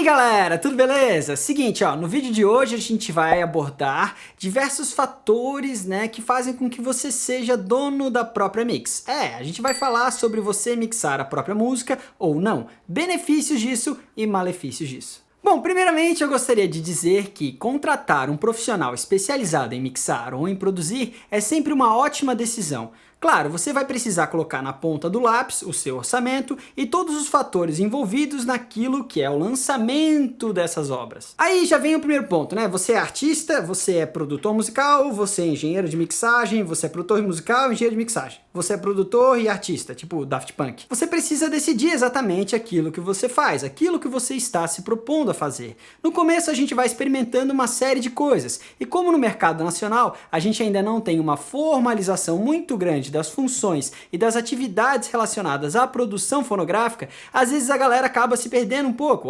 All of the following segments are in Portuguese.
Galera, tudo beleza? Seguinte, ó, no vídeo de hoje a gente vai abordar diversos fatores, né, que fazem com que você seja dono da própria mix. A gente vai falar sobre você mixar a própria música ou não, benefícios disso e malefícios disso. Bom, primeiramente eu gostaria de dizer que contratar um profissional especializado em mixar ou em produzir é sempre uma ótima decisão. Claro, você vai precisar colocar na ponta do lápis o seu orçamento e todos os fatores envolvidos naquilo que é o lançamento dessas obras. Aí já vem o primeiro ponto, né? Você é artista, você é produtor musical, você é engenheiro de mixagem, você é produtor musical e engenheiro de mixagem. Você é produtor e artista, tipo Daft Punk. Você precisa decidir exatamente aquilo que você faz, aquilo que você está se propondo a fazer. No começo a gente vai experimentando uma série de coisas, e como no mercado nacional a gente ainda não tem uma formalização muito grande das funções e das atividades relacionadas à produção fonográfica, às vezes a galera acaba se perdendo um pouco.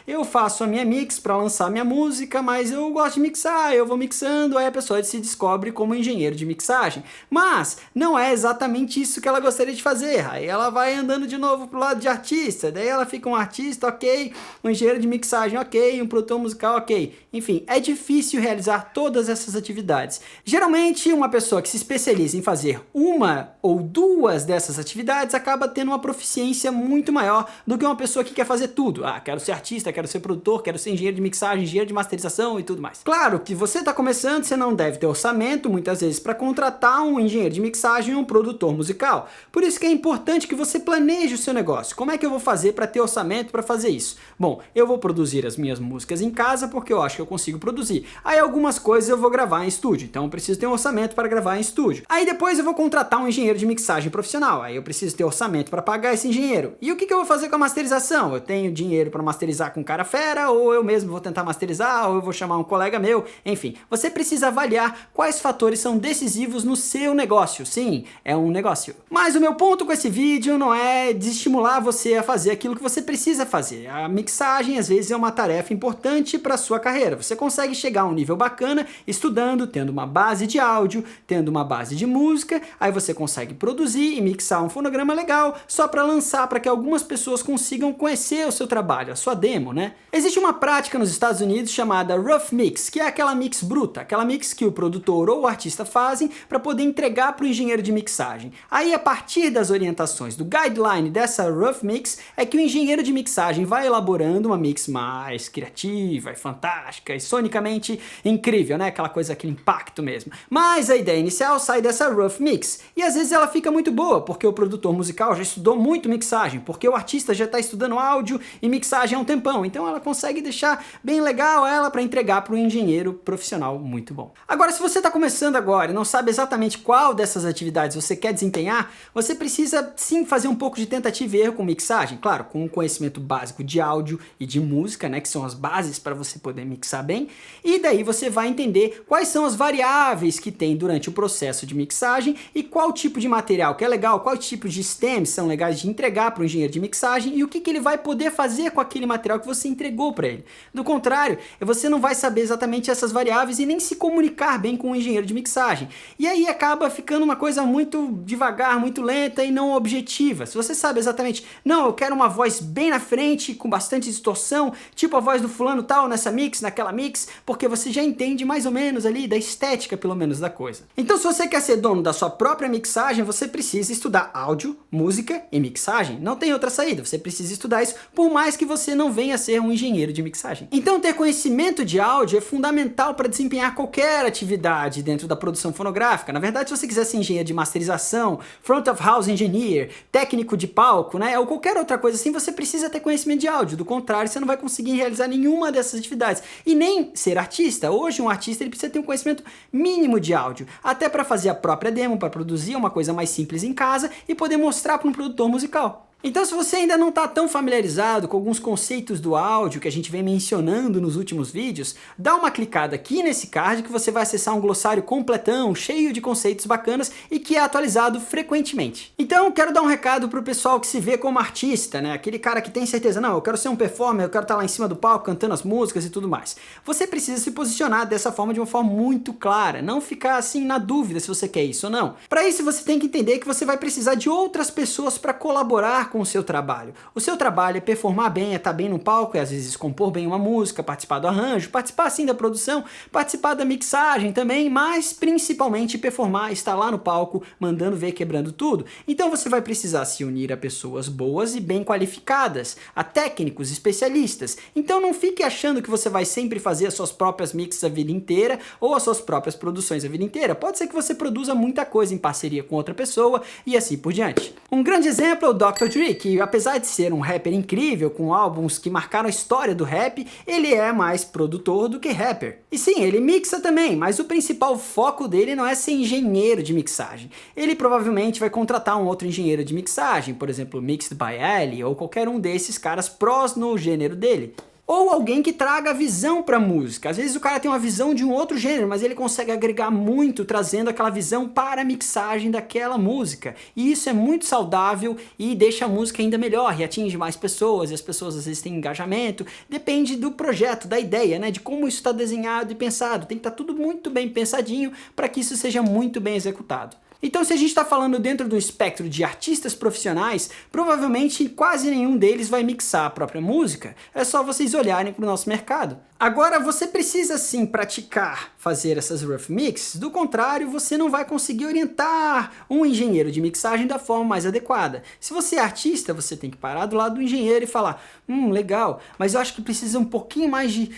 Eu faço a minha mix para lançar minha música, mas eu gosto de mixar, eu vou mixando, aí a pessoa se descobre como engenheiro de mixagem. Mas não é exatamente isso que ela gostaria de fazer. Aí ela vai andando de novo pro lado de artista, daí ela fica um artista, ok, um engenheiro de mixagem, ok, um produtor musical, ok. Enfim, é difícil realizar todas essas atividades. Geralmente, uma pessoa que se especializa em fazer uma ou duas dessas atividades acaba tendo uma proficiência muito maior do que uma pessoa que quer fazer tudo. Quero ser artista, quero ser produtor, quero ser engenheiro de mixagem, engenheiro de masterização e tudo mais. Claro que você está começando, você não deve ter orçamento, muitas vezes, para contratar um engenheiro de mixagem ou um produtor musical. Por isso que é importante que você planeje o seu negócio. Como é que eu vou fazer para ter orçamento para fazer isso? Bom, eu vou produzir as minhas músicas em casa porque eu acho que eu consigo produzir. Aí algumas coisas eu vou gravar em estúdio, então eu preciso ter um orçamento para gravar em estúdio. Aí depois eu vou contratar um engenheiro de mixagem profissional, aí eu preciso ter orçamento para pagar esse engenheiro. E o que eu vou fazer com a masterização? Eu tenho dinheiro para masterizar com cara fera, ou eu mesmo vou tentar masterizar, ou eu vou chamar um colega meu, enfim. Você precisa avaliar quais fatores são decisivos no seu negócio. Sim, é um negócio. Mas o meu ponto com esse vídeo não é desestimular você a fazer aquilo que você precisa fazer. A mixagem às vezes é uma tarefa importante para a sua carreira. Você consegue chegar a um nível bacana estudando, tendo uma base de áudio, tendo uma base de música, aí você consegue produzir e mixar um fonograma legal só para lançar, para que algumas pessoas consigam conhecer o seu trabalho, a sua demo, né? Existe uma prática nos Estados Unidos chamada rough mix, que é aquela mix bruta, aquela mix que o produtor ou o artista fazem para poder entregar para o engenheiro de mixagem. Aí, a partir das orientações do guideline dessa rough mix, é que o engenheiro de mixagem vai elaborando uma mix mais criativa e fantástica e sonicamente incrível, né? Aquela coisa, aquele impacto mesmo. Mas a ideia inicial sai dessa rough mix, e às vezes ela fica muito boa, porque o produtor musical já estudou muito mixagem, porque o artista já está estudando áudio e mixagem há um tempão, então ela consegue deixar bem legal ela para entregar para um engenheiro profissional muito bom. Agora, se você está começando agora e não sabe exatamente qual dessas atividades você quer desempenhar, você precisa sim fazer um pouco de tentativa e erro com mixagem, claro, com um conhecimento básico de áudio e de música, né, que são as bases para você poder mixar bem, e daí você vai entender quais são as variáveis que tem durante o processo de mixagem e qual tipo de material que é legal, qual tipo de stems são legais de entregar para o engenheiro de mixagem e o que ele vai poder fazer com aquele material que você entregou para ele. Do contrário, você não vai saber exatamente essas variáveis e nem se comunicar bem com o engenheiro de mixagem. E aí acaba ficando uma coisa muito devagar, muito lenta e não objetiva. Se você sabe exatamente, não, eu quero uma voz bem na frente, com bastante distorção, tipo a voz do fulano tal nessa mix, naquela mix, porque você já entende mais ou menos ali da estética, pelo menos, da coisa. Então, se você quer ser dono da sua própria mixagem, você precisa estudar áudio, música e mixagem. Não tem outra saída, você precisa estudar isso, por mais que você não venha a ser um engenheiro de mixagem. Então, ter conhecimento de áudio é fundamental para desempenhar qualquer atividade dentro da produção fonográfica. Na verdade, se você quiser ser engenheiro de masterização, front of house engineer, técnico de palco, né, ou qualquer outra coisa assim, você precisa ter conhecimento de áudio. Do contrário, você não vai conseguir realizar nenhuma dessas atividades. E nem ser artista. Hoje, um artista ele precisa ter um conhecimento mínimo de áudio, até para fazer a própria demo, para produzir uma coisa mais simples em casa e poder mostrar para um produtor musical. Então, se você ainda não está tão familiarizado com alguns conceitos do áudio que a gente vem mencionando nos últimos vídeos, dá uma clicada aqui nesse card que você vai acessar um glossário completão, cheio de conceitos bacanas e que é atualizado frequentemente. Então, quero dar um recado pro pessoal que se vê como artista, né? Aquele cara que tem certeza, não, eu quero ser um performer, eu quero estar lá em cima do palco cantando as músicas e tudo mais. Você precisa se posicionar dessa forma de uma forma muito clara, não ficar assim na dúvida se você quer isso ou não. Para isso, você tem que entender que você vai precisar de outras pessoas para colaborar com o seu trabalho. O seu trabalho é performar bem, é estar bem no palco, é às vezes compor bem uma música, participar do arranjo, participar sim da produção, participar da mixagem também, mas principalmente performar, estar lá no palco, mandando ver, quebrando tudo. Então você vai precisar se unir a pessoas boas e bem qualificadas, a técnicos, especialistas. Então não fique achando que você vai sempre fazer as suas próprias mixes a vida inteira ou as suas próprias produções a vida inteira. Pode ser que você produza muita coisa em parceria com outra pessoa e assim por diante. Um grande exemplo é o Dr. Dre, que apesar de ser um rapper incrível, com álbuns que marcaram a história do rap, ele é mais produtor do que rapper. E sim, ele mixa também, mas o principal foco dele não é ser engenheiro de mixagem. Ele provavelmente vai contratar um outro engenheiro de mixagem, por exemplo, Mixed by Ali ou qualquer um desses caras prós no gênero dele. Ou alguém que traga visão para a música. Às vezes o cara tem uma visão de um outro gênero, mas ele consegue agregar muito trazendo aquela visão para a mixagem daquela música. E isso é muito saudável e deixa a música ainda melhor e atinge mais pessoas, e as pessoas às vezes têm engajamento. Depende do projeto, da ideia, né? De como isso está desenhado e pensado. Tem que estar tudo muito bem pensadinho para que isso seja muito bem executado. Então, se a gente está falando dentro do espectro de artistas profissionais, provavelmente quase nenhum deles vai mixar a própria música. É só vocês olharem para o nosso mercado. Agora, você precisa sim praticar fazer essas rough mix, do contrário, você não vai conseguir orientar um engenheiro de mixagem da forma mais adequada. Se você é artista, você tem que parar do lado do engenheiro e falar, legal, mas eu acho que precisa um pouquinho mais de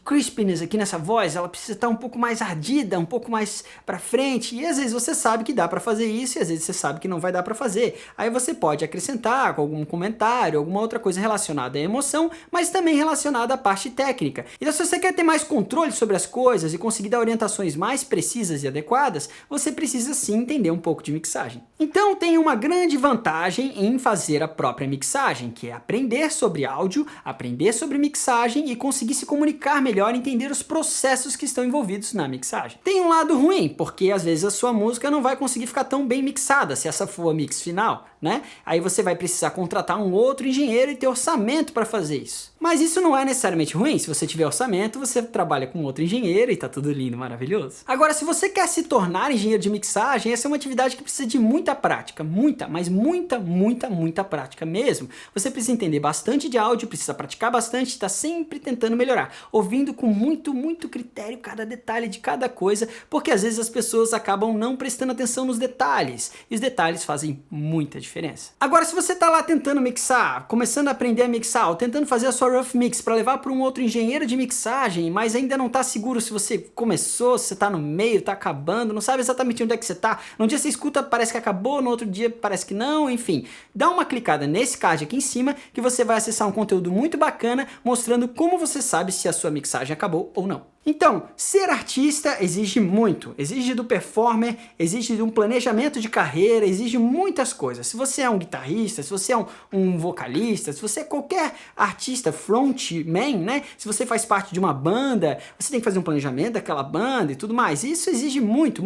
crispiness aqui nessa voz, ela precisa estar um pouco mais ardida, um pouco mais para frente, e às vezes você sabe que dá para fazer isso, e às vezes você sabe que não vai dar para fazer. Aí você pode acrescentar com algum comentário, alguma outra coisa relacionada à emoção, mas também relacionada à parte técnica. Então, se você quer ter mais controle sobre as coisas e conseguir dar orientações mais precisas e adequadas, você precisa sim entender um pouco de mixagem. Então, tem uma grande vantagem em fazer a própria mixagem, que é aprender sobre áudio, aprender sobre mixagem e conseguir se comunicar melhor e entender os processos que estão envolvidos na mixagem. Tem um lado ruim, porque às vezes a sua música não vai conseguir ficar tão bem mixada, se essa for a mix final, né? Aí você vai precisar contratar um outro engenheiro e ter orçamento para fazer isso. Mas isso não é necessariamente ruim. Se você tiver orçamento, você trabalha com outro engenheiro e tá tudo lindo, maravilhoso. Agora, se você quer se tornar engenheiro de mixagem, essa é uma atividade que precisa de muita prática, mas muita prática mesmo. Você precisa entender bastante de áudio, precisa praticar bastante, tá sempre tentando melhorar, ouvindo com muito critério cada detalhe de cada coisa, porque às vezes as pessoas acabam não prestando atenção nos detalhes, e os detalhes fazem muita diferença. Agora, se você tá lá tentando mixar, começando a aprender a mixar, ou tentando fazer a sua rough mix para levar para um outro engenheiro de mixagem, mas ainda não tá seguro se você começou, se você tá no meio, tá acabando, não sabe exatamente onde é que você tá, num dia você escuta, parece que acabou, no outro dia parece que não, enfim, dá uma clicada nesse card aqui em cima que você vai acessar um conteúdo muito bacana mostrando como você sabe se a sua mixagem acabou ou não. Então, ser artista exige muito, exige do performer, exige de um planejamento de carreira, exige muitas coisas. Se você é um guitarrista, se você é um vocalista, se você é qualquer artista frontman, né? Se você faz parte de uma banda, você tem que fazer um planejamento daquela banda e tudo mais. Isso exige muito.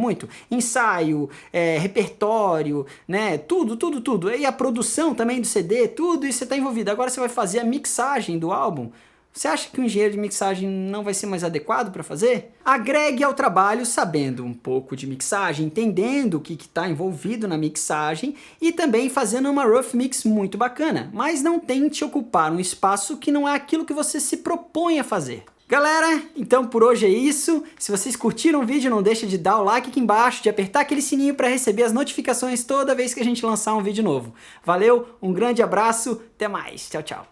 Ensaio, repertório, né? Tudo. E a produção também do CD, tudo isso está envolvido. Agora você vai fazer a mixagem do álbum. Você acha que um engenheiro de mixagem não vai ser mais adequado para fazer? Agregue ao trabalho sabendo um pouco de mixagem, entendendo o que está envolvido na mixagem e também fazendo uma rough mix muito bacana, mas não tente ocupar um espaço que não é aquilo que você se propõe a fazer. Galera, então por hoje é isso. Se vocês curtiram o vídeo, não deixa de dar o like aqui embaixo, de apertar aquele sininho para receber as notificações toda vez que a gente lançar um vídeo novo. Valeu, um grande abraço, até mais, tchau.